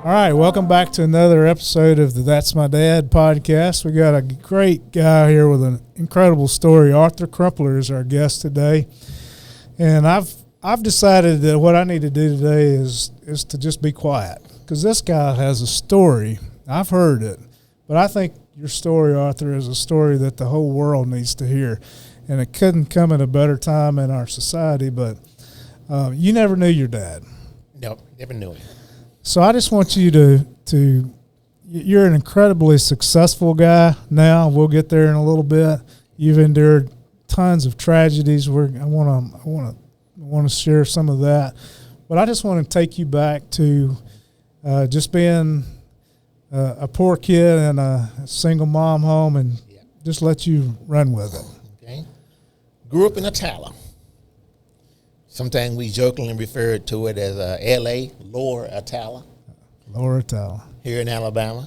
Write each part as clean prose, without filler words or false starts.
All right, welcome back to another episode of the That's My Dad podcast. We got a great guy here with an incredible story. Arthur Crumpler is our guest today, and I've decided that what I need to do today is to just be quiet because this guy has a story. I've heard it, but I think your story, Arthur, is a story that the whole world needs to hear, and it couldn't come at a better time in our society. But you never knew your dad. No, never knew him. So I just want you to you're an incredibly successful guy now. We'll get there in a little bit. You've endured tons of tragedies. I want to share some of that, but I just want to take you back to just being a poor kid in a single mom home, and just let you run with it. Okay. Grew up in Atala. Sometimes we jokingly refer to it as L.A., Lower Atala. Lower Atala. Here in Alabama.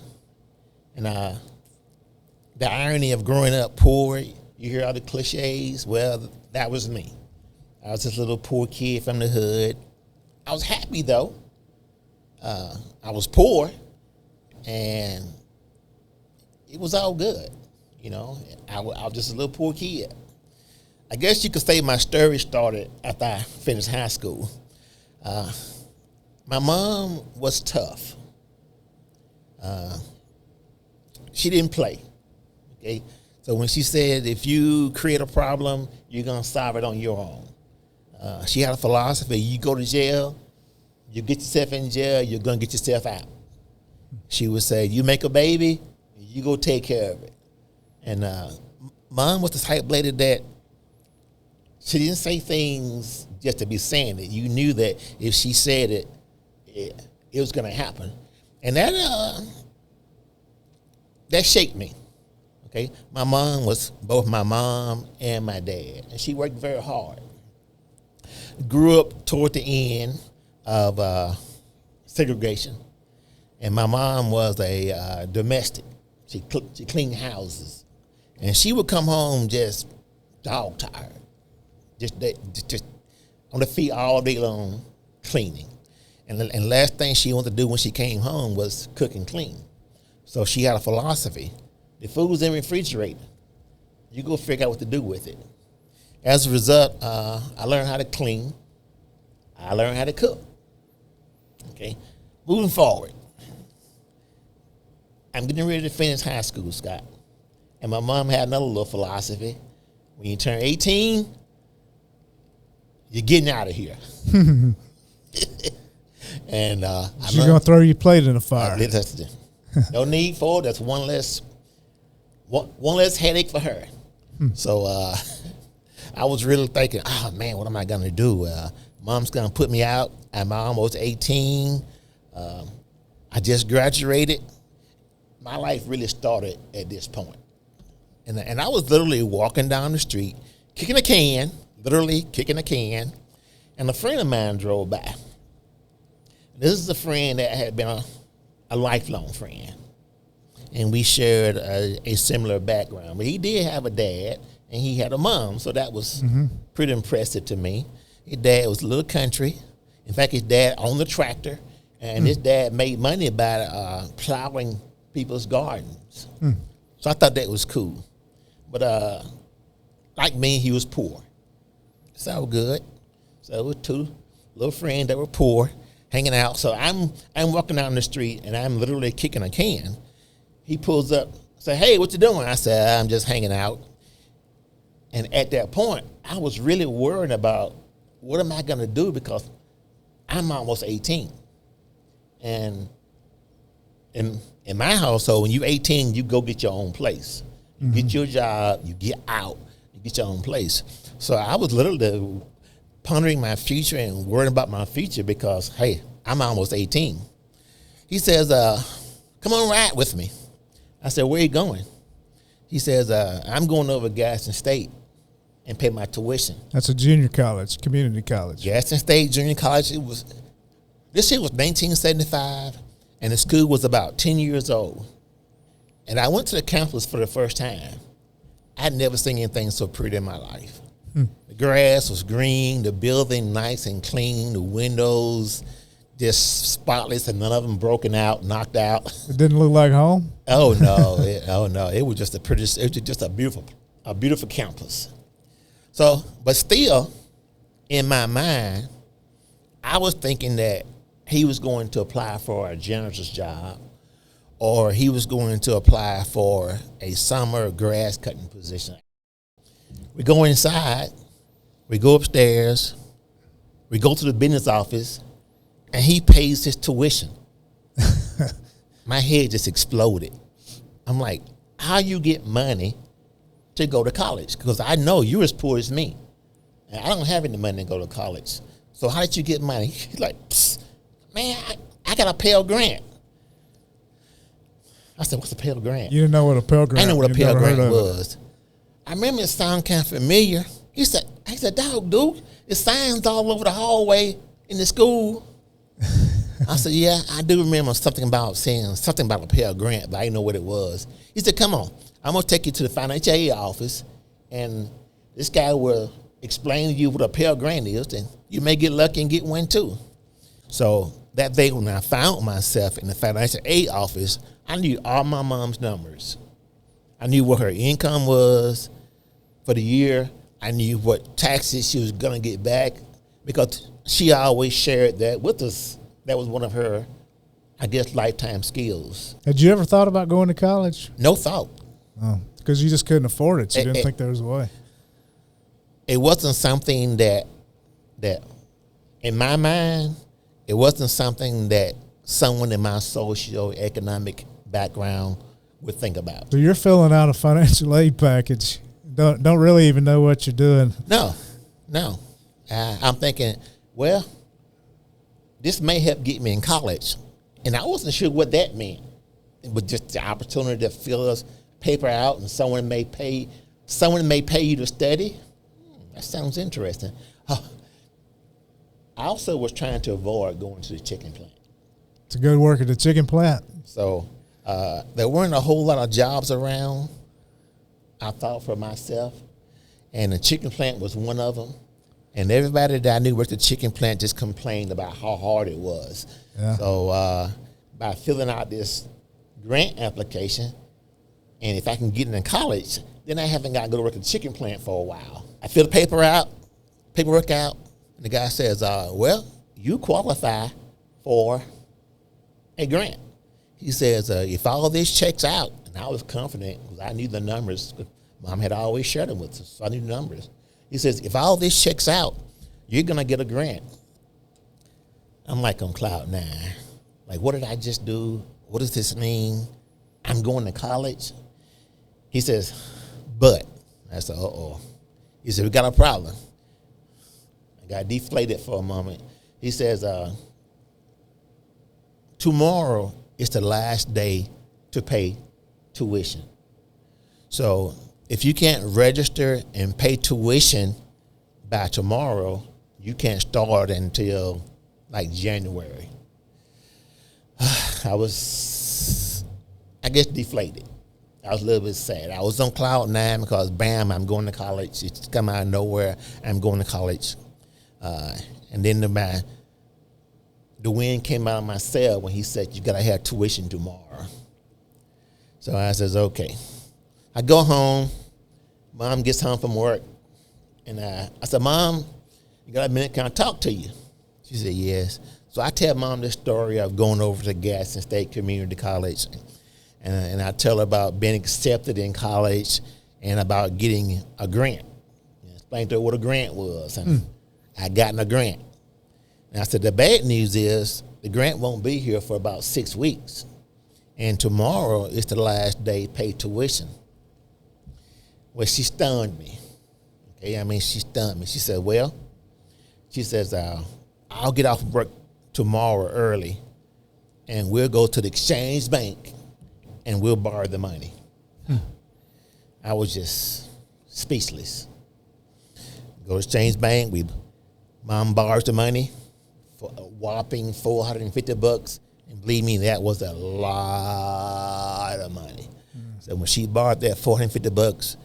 And the irony of growing up poor, you hear all the cliches. Well, that was me. I was this little poor kid from the hood. I was happy, though. I was poor, and it was all good. You know, I was just a little poor kid. I guess you could say my story started after I finished high school. My mom was tough. She didn't play, okay? So when she said, if you create a problem, you're going to solve it on your own. She had a philosophy, you go to jail, you get yourself in jail, you're going to get yourself out. She would say, you make a baby, you go take care of it. And Mom was the type lady that she didn't say things just to be saying it. You knew that if she said it, it was going to happen. And that shaped me, okay? My mom was both my mom and my dad, and she worked very hard. Grew up toward the end of segregation, and my mom was a domestic. She cleaned houses, and she would come home just dog tired. Just on the feet all day long, cleaning. And last thing she wanted to do when she came home was cook and clean. So she had a philosophy. The food's in the refrigerator. You go figure out what to do with it. As a result, I learned how to clean. I learned how to cook. Okay? Moving forward, I'm getting ready to finish high school, Scott. And my mom had another little philosophy. When you turn 18, you're getting out of here. And she's going to throw your plate in the fire. No need for it. That's one less headache for her. So I was really thinking, oh, man, what am I going to do? Mom's going to put me out. I'm almost 18. I just graduated. My life really started at this point. And I was literally walking down the street, kicking a can, and a friend of mine drove by. This is a friend that had been a lifelong friend, and we shared a similar background. But he did have a dad, and he had a mom, so that was pretty impressive to me. His dad was a little country. In fact, his dad owned a tractor, and his dad made money by plowing people's gardens. So I thought that was cool. But like me, he was poor. It's all good. So it was two little friends that were poor hanging out. So I'm walking down the street, and I'm literally kicking a can. He pulls up, say, hey, what you doing? I said, I'm just hanging out. And at that point, I was really worried about what am I going to do because I'm almost 18. And in my household, when you're 18, you go get your own place. You get your job, you get out, you get your own place. So I was literally pondering my future and worrying about my future because, hey, I'm almost 18. He says, come on, ride with me. I said, where are you going? He says, I'm going over to Gaston State and pay my tuition. That's a junior college, community college. Gaston State Junior College. This year was 1975, and the school was about 10 years old. And I went to the campus for the first time. I'd never seen anything so pretty in my life. The grass was green, the building nice and clean, the windows, just spotless, and none of them broken out, knocked out. It didn't look like home? Oh no, it was just a beautiful campus. So, but still, in my mind, I was thinking that he was going to apply for a janitor's job, or he was going to apply for a summer grass cutting position. We go inside, we go upstairs, we go to the business office, and he pays his tuition. My head just exploded. I'm like, how you get money to go to college? Because I know you're as poor as me, and I don't have any money to go to college. So how did you get money? He's like, man, I got a Pell Grant. I said, what's a Pell Grant? You didn't know what a Pell Grant was? I didn't know what a Pell Grant was. I remember it sounded kind of familiar. He said, dog, dude, there's signs all over the hallway in the school. I said, yeah, I do remember something about saying something about a Pell Grant, but I didn't know what it was. He said, come on, I'm going to take you to the financial aid office, and this guy will explain to you what a Pell Grant is, and you may get lucky and get one too. So that day when I found myself in the financial aid office, I knew all my mom's numbers. I knew what her income was for the year. I knew what taxes she was going to get back, because she always shared that with us. That was one of her, I guess, lifetime skills. Had you ever thought about going to college? No thought. Oh, because you just couldn't afford it. So you didn't think there was a way. It wasn't something that in my mind, it wasn't something that someone in my socioeconomic background would think about. So you're filling out a financial aid package. Don't really even know what you're doing. No. I'm thinking, well, this may help get me in college. And I wasn't sure what that meant. It was just the opportunity to fill this paper out, and someone may pay you to study. That sounds interesting. I also was trying to avoid going to the chicken plant. To go to work at the chicken plant? So there weren't a whole lot of jobs around, I thought, for myself. And the chicken plant was one of them. And everybody that I knew worked at the chicken plant just complained about how hard it was. Yeah. So by filling out this grant application, and if I can get into college, then I haven't got to go to work at the chicken plant for a while. I fill the paperwork out, and the guy says, well, you qualify for a grant. He says, if all this checks out, and I was confident because I knew the numbers. Mom had always shared them with us, so I knew the numbers. He says, if all this checks out, you're going to get a grant. I'm like on cloud nine. Like, what did I just do? What does this mean? I'm going to college? He says, but. I said, uh-oh. He said, we got a problem. I got deflated for a moment. He says, tomorrow is the last day to pay tuition. So if you can't register and pay tuition by tomorrow, you can't start until like January. I was, I guess, deflated. I was a little bit sad. I was on cloud nine because, bam, I'm going to college. It's come out of nowhere. I'm going to college. And then the wind came out of my sail when he said, you got to have tuition tomorrow. So I says, okay. I go home. Mom gets home from work. And I said, Mom, you got a minute? Can I talk to you? She said, yes. So I tell Mom this story of going over to Gaston State Community College. And I tell her about being accepted in college and about getting a grant. I explained to her what a grant was. And I gotten a grant. And I said, the bad news is the grant won't be here for about 6 weeks. And tomorrow is the last day to pay tuition. Well, she stunned me. Okay, she stunned me. She said, well, she says, I'll get off work tomorrow early, and we'll go to the exchange bank, and we'll borrow the money. I was just speechless. Go to exchange bank. Mom borrows the money for a whopping $450. And believe me, that was a lot of money. So when she borrowed that $450,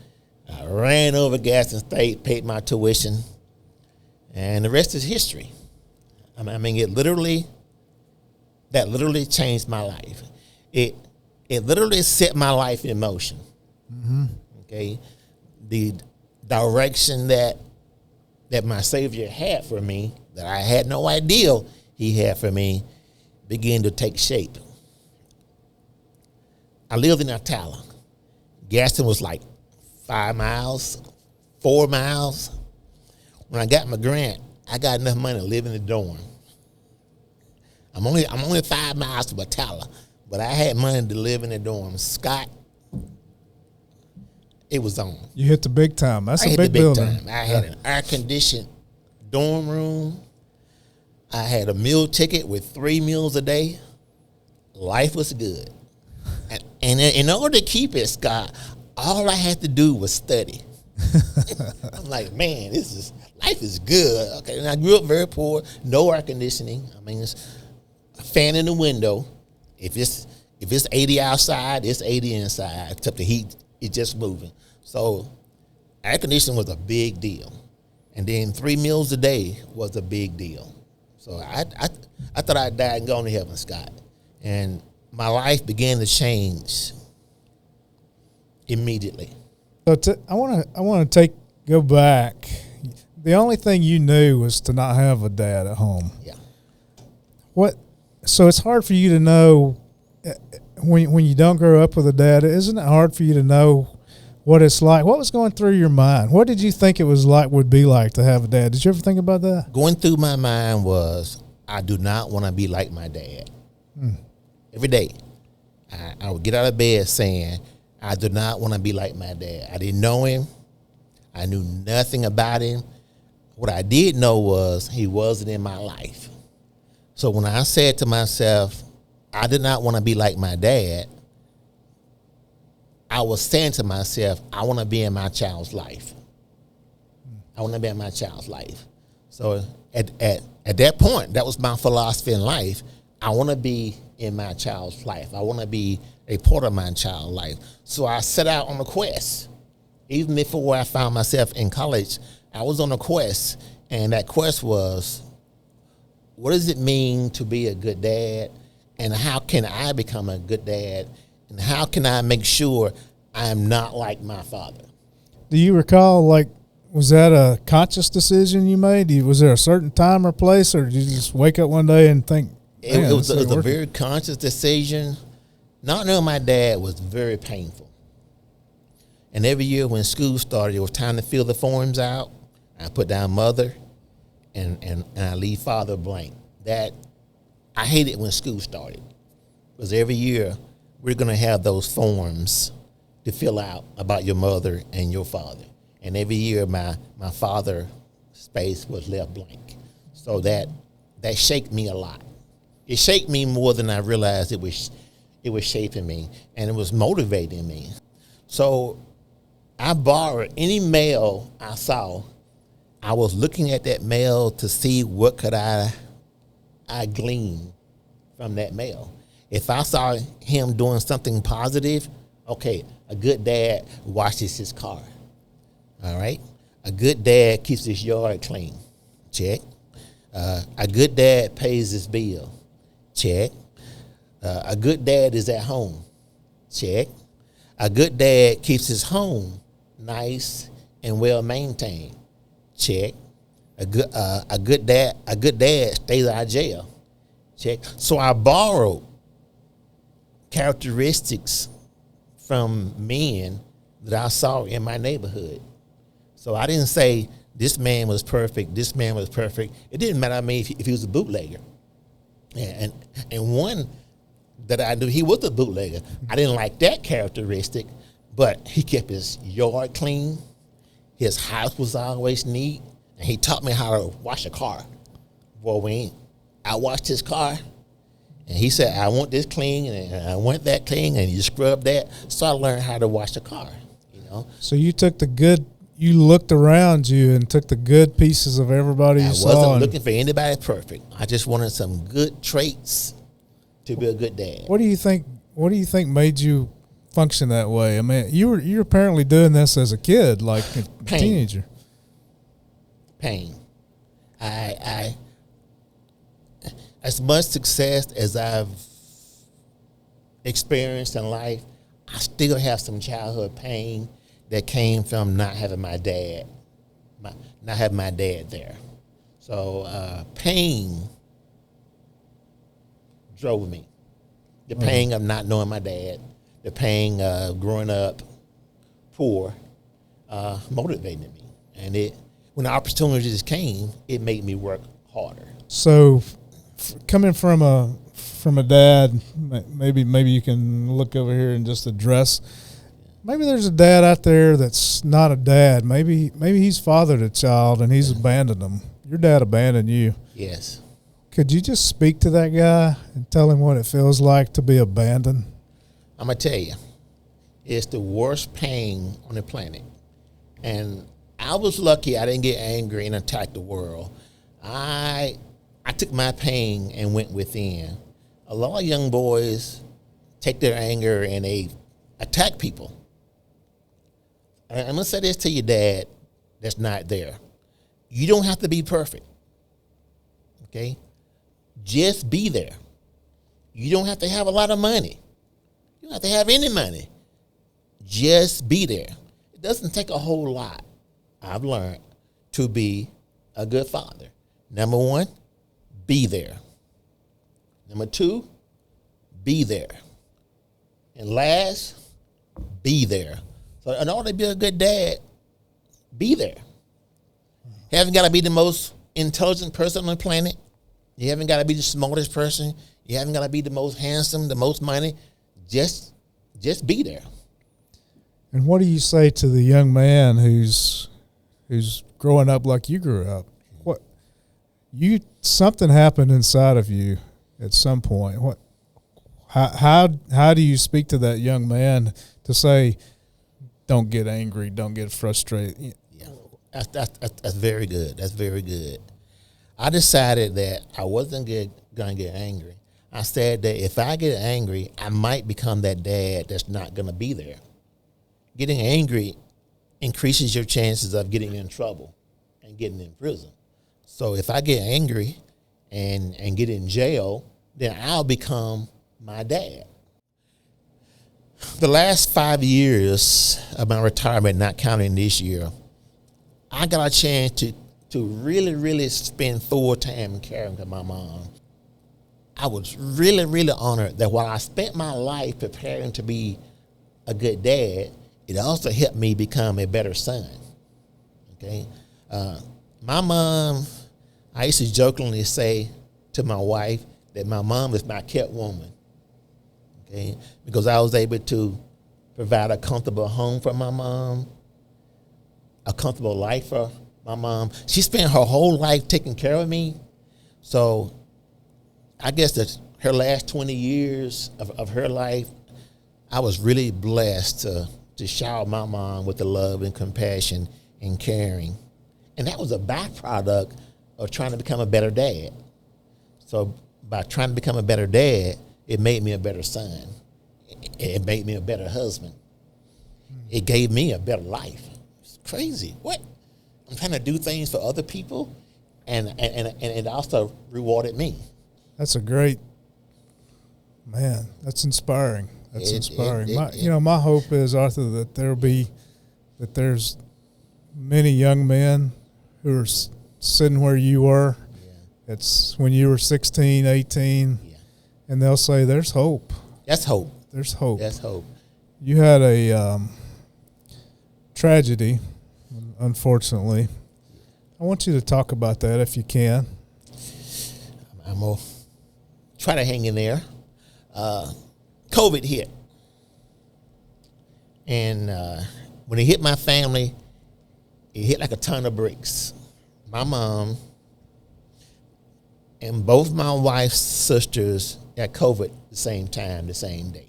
I ran over Gaston State, paid my tuition, and the rest is history. It literally that literally changed my life. It literally set my life in motion. Mm-hmm. Okay, the direction that my Savior had for me, that I had no idea He had for me, began to take shape. I lived in Atala. Gaston was like 5 miles, 4 miles. When I got my grant, I got enough money to live in the dorm. I'm only 5 miles from Atala, but I had money to live in the dorm. Scott, it was on. You hit the big time. That's a big building. Time. I had an air-conditioned dorm room. I had a meal ticket with 3 meals a day. Life was good. And in order to keep it, Scott, all I had to do was study. I'm like, man, life is good. Okay, and I grew up very poor, no air conditioning. I mean, it's a fan in the window. If it's 80 outside, it's 80 inside. Except the heat is just moving. So air conditioning was a big deal, and then 3 meals a day was a big deal. So I thought I'd die and gone to heaven, Scott, and my life began to change immediately. So I want to go back. The only thing you knew was to not have a dad at home. Yeah. So it's hard for you to know when you don't grow up with a dad. Isn't it hard for you to know what it's like? What was going through your mind? What did you think it would be like to have a dad? Did you ever think about that? Going through my mind was, I do not want to be like my dad. Every day, I would get out of bed saying, I do not want to be like my dad. I didn't know him. I knew nothing about him. What I did know was he wasn't in my life. So when I said to myself, I did not want to be like my dad, I was saying to myself, I want to be in my child's life. I want to be in my child's life. So at that point, that was my philosophy in life. I want to be in my child's life. I want to be a part of my child's life. So I set out on a quest. Even before I found myself in college, I was on a quest, and that quest was, what does it mean to be a good dad, and how can I become a good dad, and how can I make sure I'm not like my father? Do you recall, was that a conscious decision you made? Was there a certain time or place, or did you just wake up one day and think, it was a very conscious decision. Not knowing my dad was very painful. And every year when school started, it was time to fill the forms out. I put down mother and I leave father blank. That I hated when school started, because every year we're going to have those forms to fill out about your mother and your father. And every year my father space was left blank. So that shaped me a lot. It shaped me more than I realized it was shaping me, and it was motivating me. So I borrowed any mail I saw. I was looking at that mail to see what could I glean from that mail. If I saw him doing something positive, okay, a good dad washes his car. All right? A good dad keeps his yard clean. Check. A good dad pays his bill. Check. A good dad is at home. Check. A good dad keeps his home nice and well maintained. Check. A good dad stays out of jail. Check. So I borrowed characteristics from men that I saw in my neighborhood. So I didn't say this man was perfect, this man was perfect. It didn't matter to me if he was a bootlegger. And one that I knew, he was a bootlegger. I didn't like that characteristic, but he kept his yard clean. His house was always neat, and he taught me how to wash a car. Well, I washed his car, and he said, I want this clean, and I want that clean, and you scrub that. So I learned how to wash a car, So you took you looked around you and took the good pieces of everybody you saw. I wasn't looking for anybody perfect. I just wanted some good traits to be a good dad. What do you think made you function that way? I mean, you're apparently doing this as a kid, like a teenager. Pain. I as much success as I've experienced in life, I still have some childhood pain that came from not having my dad there. So pain drove me. The pain of not knowing my dad, the pain of growing up poor, motivated me. And when the opportunities came, it made me work harder. So, coming from a dad, maybe you can look over here and just address. Maybe there's a dad out there that's not a dad. Maybe he's fathered a child and he's abandoned them. Your dad abandoned you. Yes. Could you just speak to that guy and tell him what it feels like to be abandoned? I'm going to tell you, it's the worst pain on the planet. And I was lucky I didn't get angry and attack the world. I took my pain and went within. A lot of young boys take their anger and they attack people. I'm going to say this to your dad that's not there. You don't have to be perfect, okay? Just be there. You don't have to have a lot of money. You don't have to have any money. Just be there. It doesn't take a whole lot, I've learned, to be a good father. Number one, be there. Number two, be there. And last, be there. So in order to be a good dad, be there. You haven't got to be the most intelligent person on the planet. You haven't got to be the smartest person. You haven't got to be the most handsome, the most money. Just be there. And what do you say to the young man who's growing up like you grew up? Something happened inside of you at some point. How do you speak to that young man to say, don't get angry, don't get frustrated? Yeah, that's very good. That's very good. I decided that I wasn't going to get angry. I said that if I get angry, I might become that dad that's not going to be there. Getting angry increases your chances of getting in trouble and getting in prison. So if I get angry and get in jail, then I'll become my dad. The last 5 years of my retirement, not counting this year, I got a chance to really, really spend full time caring for my mom. I was really, really honored that while I spent my life preparing to be a good dad, it also helped me become a better son. Okay, my mom, I used to jokingly say to my wife that my mom is my kept woman. Okay, because I was able to provide a comfortable home for my mom, a comfortable life for my mom. She spent her whole life taking care of me. So I guess that her last 20 years of her life, I was really blessed to shower my mom with the love and compassion and caring. And that was a byproduct of trying to become a better dad. So by trying to become a better dad, it made me a better son. It made me a better husband. It gave me a better life. It's crazy. What? I'm trying to do things for other people, and it also rewarded me. That's a great, man, that's inspiring. That's inspiring. My hope is, Arthur, that there's many young men who are sitting where you were. Yeah. It's when you were 16, 18, yeah. And they'll say, there's hope. That's hope. There's hope. That's hope. You had a tragedy, unfortunately. I want you to talk about that if you can. I'm going to try to hang in there. COVID hit. And when it hit my family, it hit like a ton of bricks. My mom and both my wife's sisters got COVID the same time, the same day.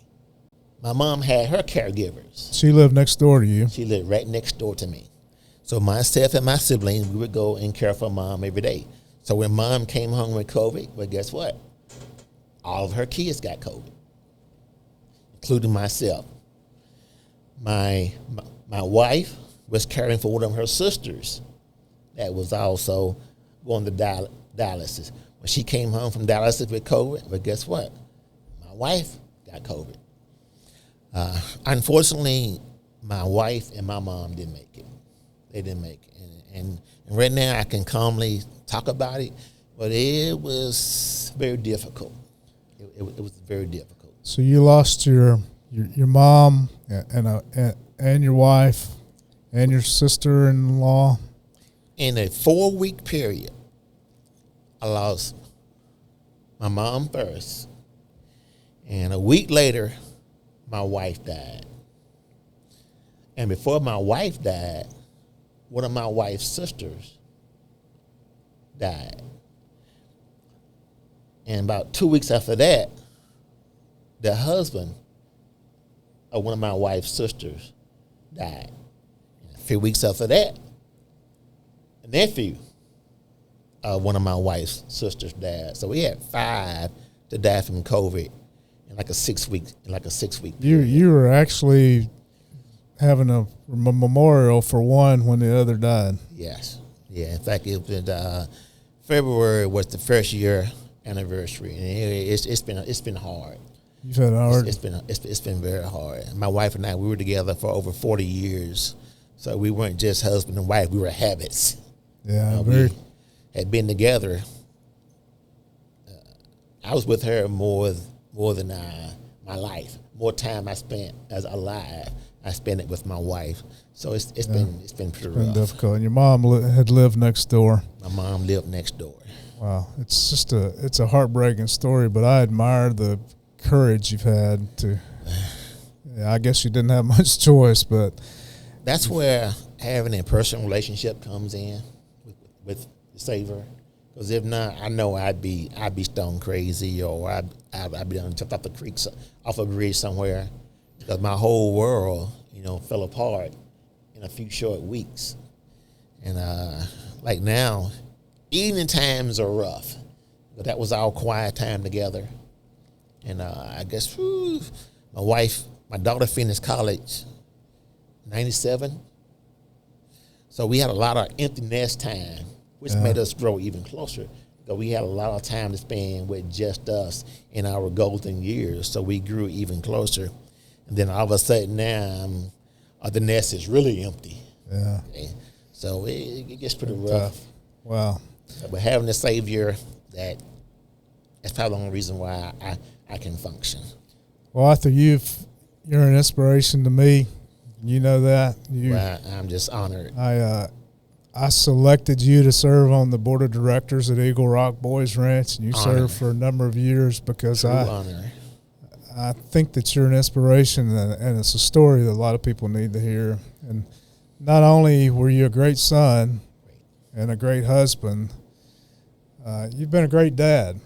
My mom had her caregivers. She lived next door to you. She lived right next door to me. So myself and my siblings, we would go and care for mom every day. So when mom came home with COVID, well, guess what? All of her kids got COVID, including myself. My wife was caring for one of her sisters that was also going to dialysis. when she came home from dialysis with COVID. But guess what? My wife got COVID. Unfortunately, my wife and my mom didn't make it. They didn't make it. And right now I can calmly talk about it, but it was very difficult. It was very difficult. So you lost your mom and your wife and your sister-in-law? In a 4-week period, I lost my mom first, and a week later, my wife died. And before my wife died, one of my wife's sisters died. And about 2 weeks after that, the husband of one of my wife's sisters died. And a few weeks after that, a nephew of one of my wife's sisters died. So we had 5 to die from COVID in like a 6 week period. You were actually having a memorial for one when the other died. Yes. Yeah. In fact, it was February was the first year anniversary, and it's been hard. You've had hard. It's been very hard. My wife and I, we were together for over 40 years, so we weren't just husband and wife. We were habits. Yeah, we had been together. I was with her more than my life. More time I spent as alive, I spent it with my wife. So it's been pretty rough. Difficult. And your mom had lived next door. My mom lived next door. Wow, it's a heartbreaking story, but I admire the courage you've had to. Yeah, I guess you didn't have much choice, but that's where having a personal relationship comes in with the Savior. Because if not, I know I'd be stone crazy, or I'd be done jumped off the creek, off a bridge somewhere, because my whole world, fell apart in a few short weeks. And like now, evening times are rough, but that was our quiet time together. And I guess my daughter finished college, 97. So we had a lot of empty nest time, which made us grow even closer. Because we had a lot of time to spend with just us in our golden years. So we grew even closer. And then all of a sudden now, the nest is really empty. Yeah. Okay? So it gets pretty rough. Wow. But having a Savior, that's probably the only reason why I can function. Well, Arthur, you're an inspiration to me. You know that. Well, I'm just honored. I selected you to serve on the board of directors at Eagle Rock Boys Ranch, and you served for a number of years because I think that you're an inspiration, and it's a story that a lot of people need to hear. And not only were you a great son and a great husband, you've been a great dad.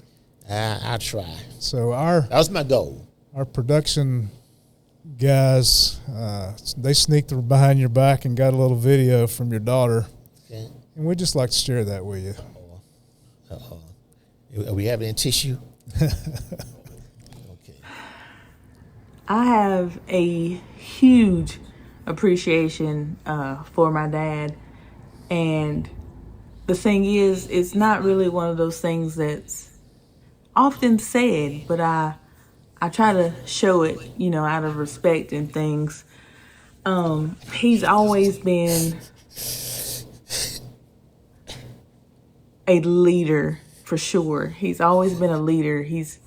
I try. So that was my goal. Our production guys, they sneaked behind your back and got a little video from your daughter. Okay. And we'd just like to share that with you. Are we having any tissue? Okay. I have a huge appreciation for my dad. And the thing is, it's not really one of those things that's often said, but I try to show it, out of respect and things. He's always been a leader, for sure. He's always been a leader. He's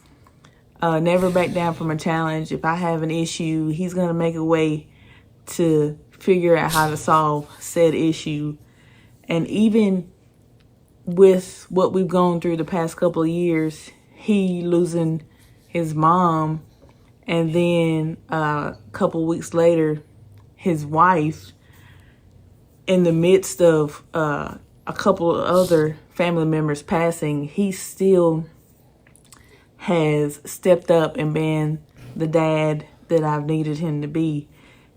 never backed down from a challenge. If I have an issue, he's going to make a way to figure out how to solve said issue. And even with what we've gone through the past couple of years, he losing his mom, and then a couple weeks later, his wife, in the midst of a couple of other family members passing, he still has stepped up and been the dad that I've needed him to be.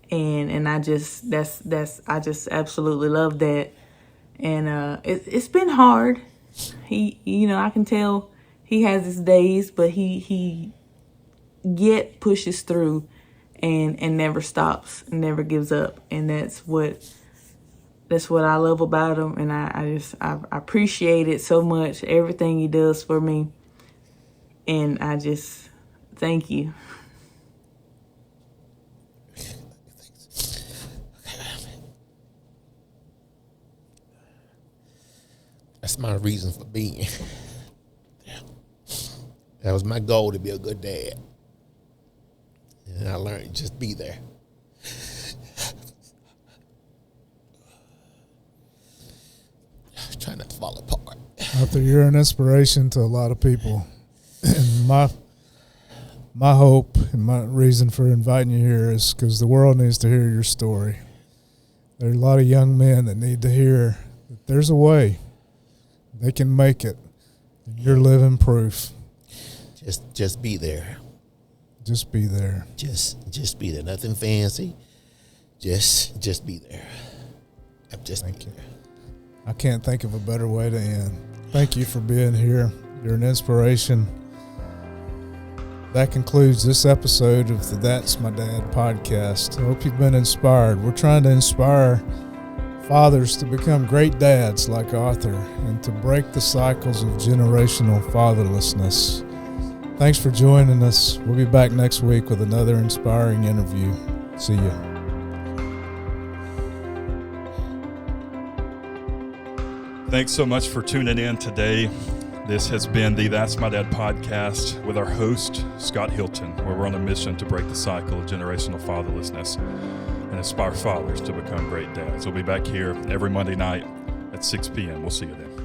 And I just absolutely love that. And it's been hard. I can tell he has his days, but he yet pushes through and never stops and never gives up. And that's what that's what I love about him, and I appreciate it so much, everything he does for me, and I just thank you. That's my reason for being. That was my goal, to be a good dad. And I learned just be there. Trying not to fall apart. Arthur, you're an inspiration to a lot of people. And my hope and my reason for inviting you here is because the world needs to hear your story. There are a lot of young men that need to hear that there's a way. They can make it. And you're living proof. Just be there. Just be there. Just be there. Nothing fancy. Just be there. Thank you. I can't think of a better way to end. Thank you for being here. You're an inspiration. That concludes this episode of the That's My Dad podcast. I hope you've been inspired. We're trying to inspire fathers to become great dads like Arthur and to break the cycles of generational fatherlessness. Thanks for joining us. We'll be back next week with another inspiring interview. See you. Thanks so much for tuning in today. This has been the That's My Dad podcast with our host, Scott Hilton, where we're on a mission to break the cycle of generational fatherlessness and inspire fathers to become great dads. We'll be back here every Monday night at 6 p.m. We'll see you then.